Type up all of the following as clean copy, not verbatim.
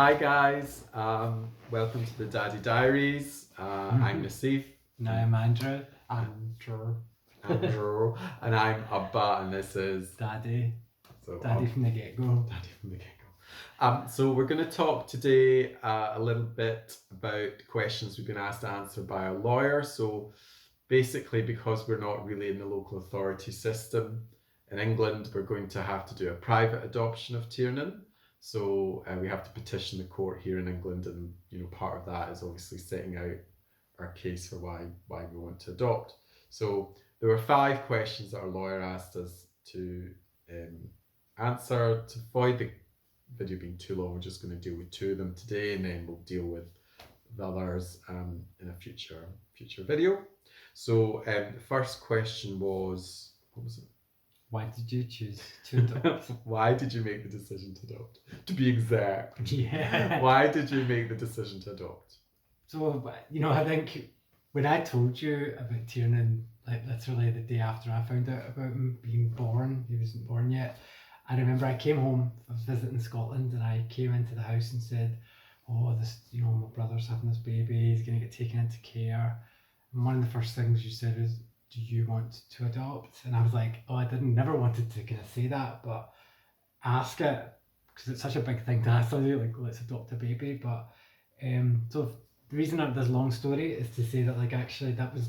Hi guys, welcome to the Daddy Diaries. I'm Nassif. And I'm Andrew. Andrew, and I'm Abba, and this is Daddy. so Daddy from the get-go. Daddy from the get-go. So we're going to talk today a little bit about questions we've been asked to answer by a lawyer. So basically, because we're not really in the local authority system in England, we're going to have to do a private adoption of Tiernan. So we have to petition the court here in England, and part of that is obviously setting out our case for why we want to adopt. So there were 5 questions that our lawyer asked us to answer. To avoid the video being too long, we're just going to deal with 2 of them today, and then we'll deal with the others in a future video. So the first question was, what was it? Why did you choose to adopt? Why did you make the decision to adopt? To be exact. Yeah. Why did you make the decision to adopt? So, I think when I told you about Tiernan, like literally the day after I found out about him being born, he wasn't born yet. I remember I came home, I was visiting Scotland, and I came into the house and said, "Oh, my brother's having this baby, he's going to get taken into care." And one of the first things you said was, "Do you want to adopt?" And I was like, "Oh, I never wanted to kind of say that, but ask it because it's such a big thing to ask somebody, like, let's adopt a baby." But so the reason of this long story is to say that, like, actually that was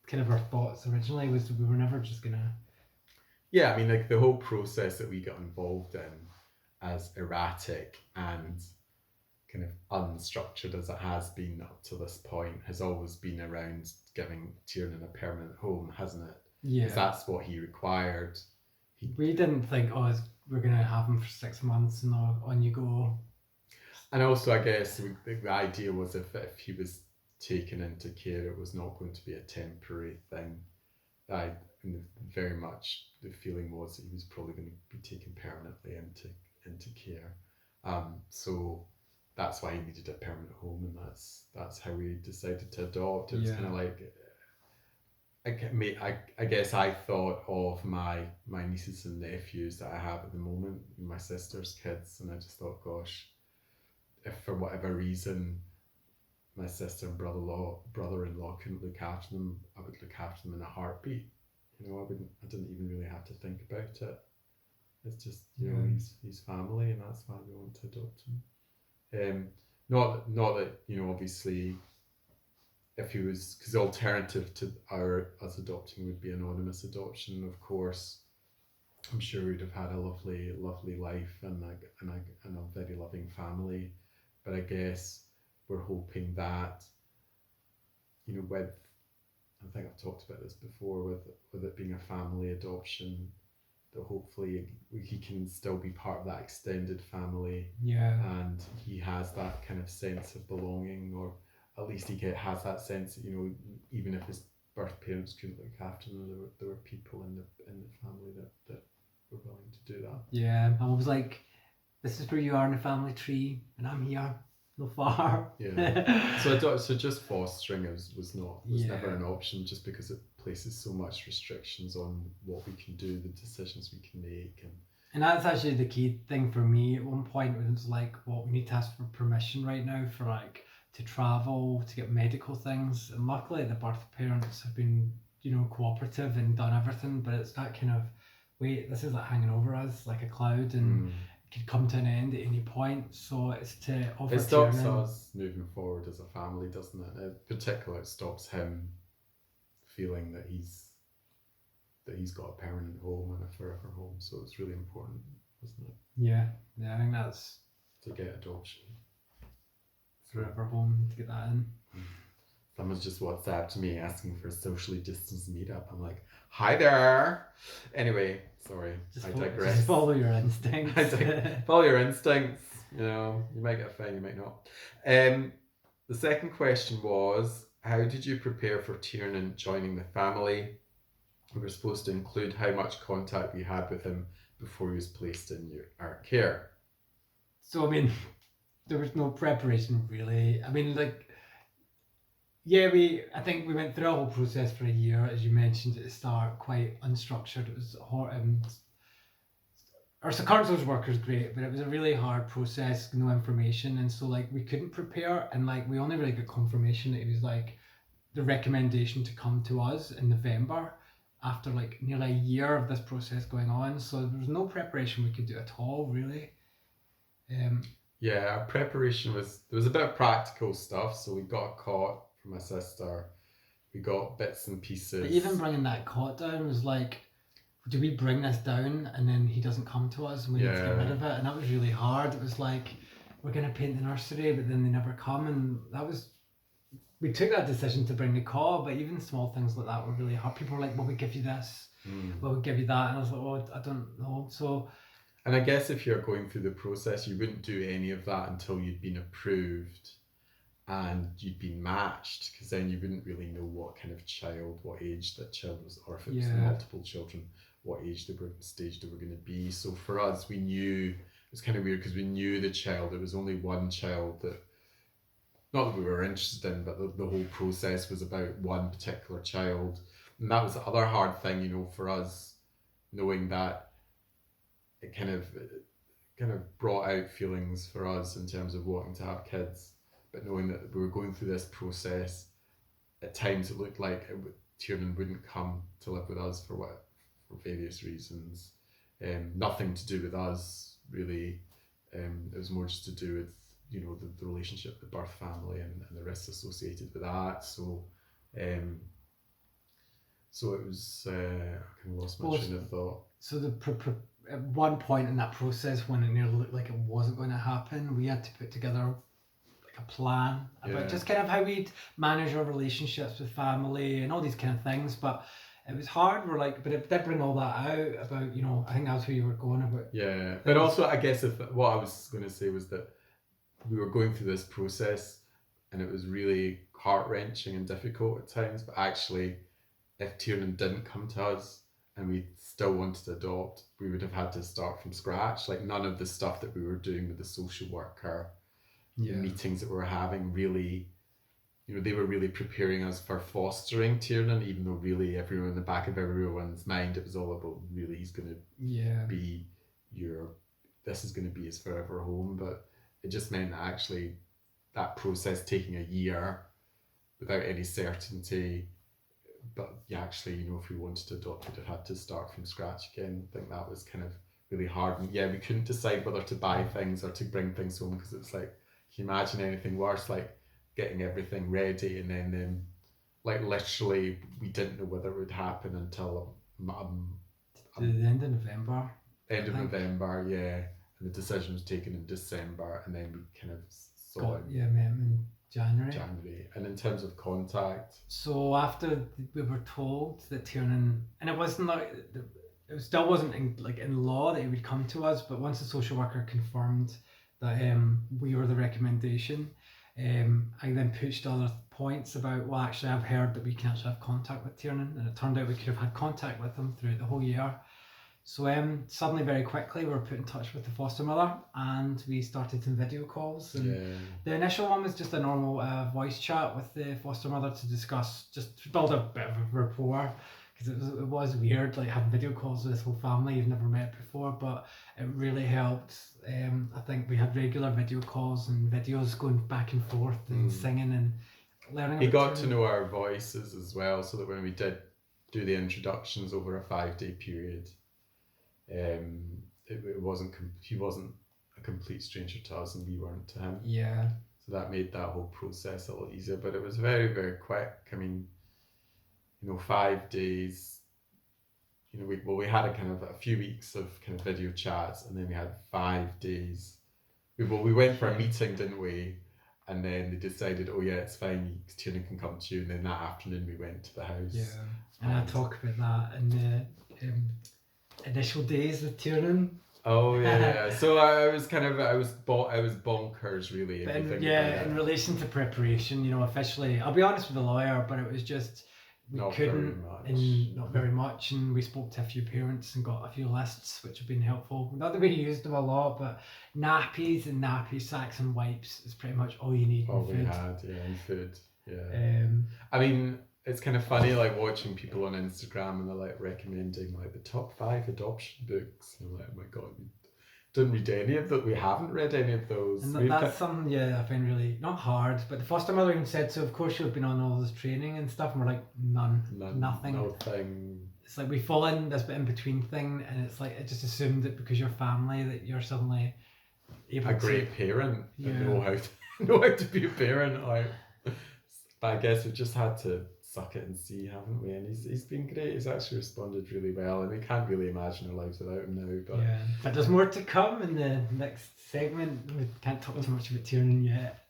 kind of our thoughts originally, was we were never just gonna. Yeah, I mean, like the whole process that we got involved in, as erratic and kind of unstructured as it has been up to this point, has always been around giving Tiernan a permanent home, hasn't it? Yeah. Because that's what he required. We didn't think, we're gonna have him for 6 months and on you go. And also, I guess the idea was if he was taken into care, it was not going to be a temporary thing. Very much the feeling was that he was probably going to be taken permanently into care. So that's why he needed a permanent home, and that's how we decided to adopt. It was kind of like, I guess I thought of my nieces and nephews that I have at the moment, my sister's kids, and I just thought, gosh, if for whatever reason my sister and brother-in-law couldn't look after them, I would look after them in a heartbeat. I didn't even really have to think about it. It's just, he's family, and that's why we want to adopt him. Not that, obviously, if he was, because the alternative to us adopting would be anonymous adoption. Of course, I'm sure we'd have had a lovely life and a very loving family. But I guess we're hoping that, with, I think I've talked about this before, with it being a family adoption, that hopefully he can still be part of that extended family. Yeah. And he has that kind of sense of belonging, or at least he has that sense that, even if his birth parents couldn't look after him, there were people in the family that were willing to do that. Yeah, Mum was like, "This is where you are in the family tree, and I'm here, no far." Yeah. So just fostering was never an option, just because it places so much restrictions on what we can do, the decisions we can make, and that's actually the key thing for me. At one point, it was like, "Well, we need to ask for permission right now for to travel, to get medical things." And luckily, the birth parents have been cooperative and done everything. But it's that kind of, wait, this is like hanging over us like a cloud, and could come to an end at any point. So it's to offer. It stops us moving forward as a family, doesn't it? In particular, it stops him feeling that he's got a permanent home and a forever home. So it's really important, isn't it? Yeah, I think that's to get adoption. Forever home, to get that in. Someone's just WhatsApped me asking for a socially distanced meetup. I'm like, hi there. Anyway, sorry, I digress. Just follow your instincts. Follow your instincts. You might get a fine, you might not. The second question was, how did you prepare for Tiernan joining the family? We were supposed to include how much contact we had with him before he was placed in our care. So, I mean, there was no preparation really. I mean, I think we went through a whole process for a year, as you mentioned at the start, quite unstructured. It was our current social worker is great, but it was a really hard process, no information, and so like we couldn't prepare, and like we only really got confirmation that he was like the recommendation to come to us in November after like nearly a year of this process going on. So there was no preparation we could do at all, really. Yeah, our preparation there was a bit of practical stuff. So we got a cot for my sister. We got bits and pieces. But even bringing that cot down was like, do we bring this down and then he doesn't come to us and we need to get rid of it? And that was really hard. It was like, we're going to paint the nursery, but then they never come. And that was, we took that decision to bring the cot, but even small things like that were really hard. People were like, well, we give you this, well, we give you that. And I was like, oh, I don't know. So, and I guess if you're going through the process, you wouldn't do any of that until you'd been approved and you'd been matched, because then you wouldn't really know what kind of child, what age that child was, or if it was multiple children, what age stage they were going to be. So for us, we knew, it was kind of weird because we knew the child. There was only one child that, not that we were interested in, but the whole process was about one particular child. And that was the other hard thing, you know, for us, knowing that it kind of brought out feelings for us in terms of wanting to have kids, but knowing that we were going through this process, at times it looked like Tiernan wouldn't come to live with us for various reasons. Nothing to do with us really. It was more just to do with, you know, the relationship, the birth family, and the risks associated with that. So it was, I kind of lost my train of thought. So at one point in that process, when it nearly looked like it wasn't going to happen, we had to put together like a plan about just kind of how we'd manage our relationships with family and all these kind of things. But it was hard. We're like, but it did bring all that out about, you know, I think that's where you were going about. Yeah, but also I guess what I was going to say was that we were going through this process and it was really heart-wrenching and difficult at times, but actually if Tiernan didn't come to us and we still wanted to adopt, we would have had to start from scratch. Like none of the stuff that we were doing with the social worker, the meetings that we were having, really, you know, they were really preparing us for fostering Tiernan, even though really everyone in the back of everyone's mind, it was all about really he's going to be this is going to be his forever home. But it just meant that actually that process taking a year without any certainty, but actually, you know, if we wanted to adopt, we'd have had to start from scratch again. I think that was kind of really hard. And we couldn't decide whether to buy things or to bring things home, because it's like, can you imagine anything worse, like getting everything ready and then like literally we didn't know whether it would happen until the end of November. November, and the decision was taken in December, and then we kind of met in January. And in terms of contact, so after we were told that Tiernan, and it wasn't like it still wasn't in law that he would come to us, but once the social worker confirmed that we were the recommendation, I then pushed other points about, well, actually I've heard that we can actually have contact with Tiernan, and it turned out we could have had contact with him throughout the whole year. So suddenly, very quickly, we were put in touch with the foster mother, and we started some video calls. And the initial one was just a normal voice chat with the foster mother to discuss, just to build a bit of a rapport, because it was weird, like having video calls with this whole family you've never met before. But it really helped. I think we had regular video calls and videos going back and forth and singing and learning. He got to know our voices as well, so that when we did do the introductions over a 5-day period, he wasn't a complete stranger to us and we weren't to him. So that made that whole process a lot easier, but it was very, very quick. I mean, you know, 5 days, you know, we had a few weeks of kind of video chats, and then we had 5 days. We went for a meeting, didn't we? And then they decided, oh yeah, it's fine, Tiernan can come to you. And then that afternoon we went to the house. And I talk about that in the initial days with Tiernan. Oh yeah. So I was bonkers really. In relation to preparation, you know, officially, I'll be honest with the lawyer, but it was just not very much, and we spoke to a few parents and got a few lists which have been helpful. Not that we used them a lot, but nappies and nappy sacks and wipes is pretty much all you need. All we had, and food. I mean, it's kind of funny like watching people on Instagram and they're like recommending like the top 5 adoption books. And I'm like, oh my god, we didn't read any of that. We haven't read any of those. And We've that's something, yeah, I find really not hard. But the foster mother even said, so of course you've been on all this training and stuff, and we're like, nothing. nothing. It's like we fall in this bit in between thing, and it's like it just assumed that because you're family that you're suddenly able A great to parent Yeah. and know how to know how to be a parent. But I guess we've just had to suck it and see, haven't we? And he's been great. He's actually responded really well, and we can't really imagine our lives without him now. But Yeah, but there's more to come in the next segment. We can't talk too much about Tiernan yet.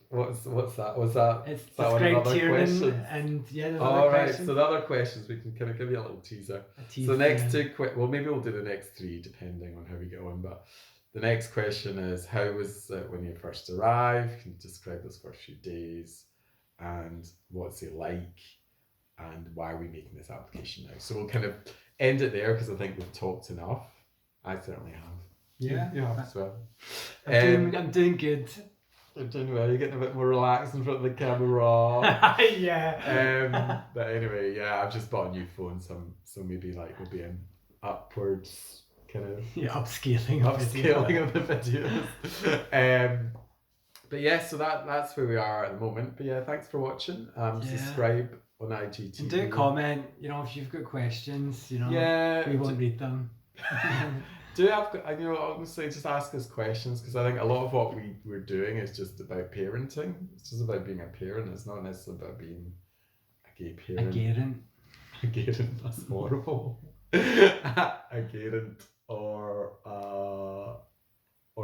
what's that? Was that? It's is that one of the described other Tiernan, questions? and yeah, there's All other right. questions. So the other questions we can kind of give you a little teaser. So the next 2 well, maybe we'll do the next 3 depending on how we get on. But the next question is, how was it when you first arrived? Can you describe those first few days? And what's it like? And why are we making this application now? So we'll kind of end it there because I think we've talked enough. I certainly have. Yeah, You have as well. I'm doing good. You're doing well. You're getting a bit more relaxed in front of the camera. Yeah. But anyway, yeah, I've just bought a new phone, so maybe like we'll be in upwards kind of upscaling of the videos. But yeah, so that's where we are at the moment. But yeah, thanks for watching. Subscribe on IGTV. And do comment, if you've got questions, yeah, we won't read them. Honestly, just ask us questions, because I think a lot of what we're doing is just about parenting. It's just about being a parent. It's not necessarily about being a gay parent. A garant, that's horrible. A garant or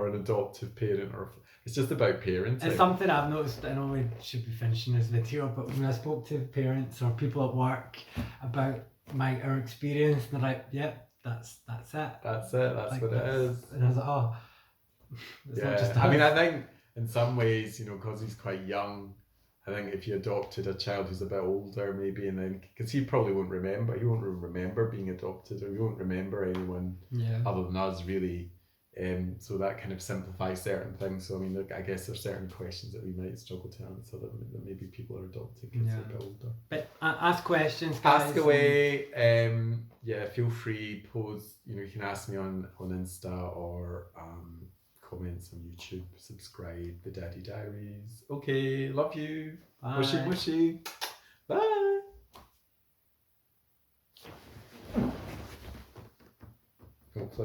an adoptive parent, or it's just about parenting. It's something I've noticed. I know we should be finishing this video, but when I spoke to parents or people at work about our experience, and they're like, "Yep, that's it. That's it. That's what it is." And I was like, "Oh, it's not just I mean, I think in some ways, because he's quite young, I think if you adopted a child who's a bit older, maybe, and then because he won't remember being adopted, or he won't remember anyone other than us, really. So that kind of simplifies certain things. So I mean, look, I guess there's certain questions that we might struggle to answer that maybe people are adopting kids who are a bit older. But ask questions, guys. Ask away. Feel free. Pose. You can ask me on Insta, or comments on YouTube. Subscribe. The Daddy Diaries. Okay, love you. Bye. Mushy. Bye. Hopefully.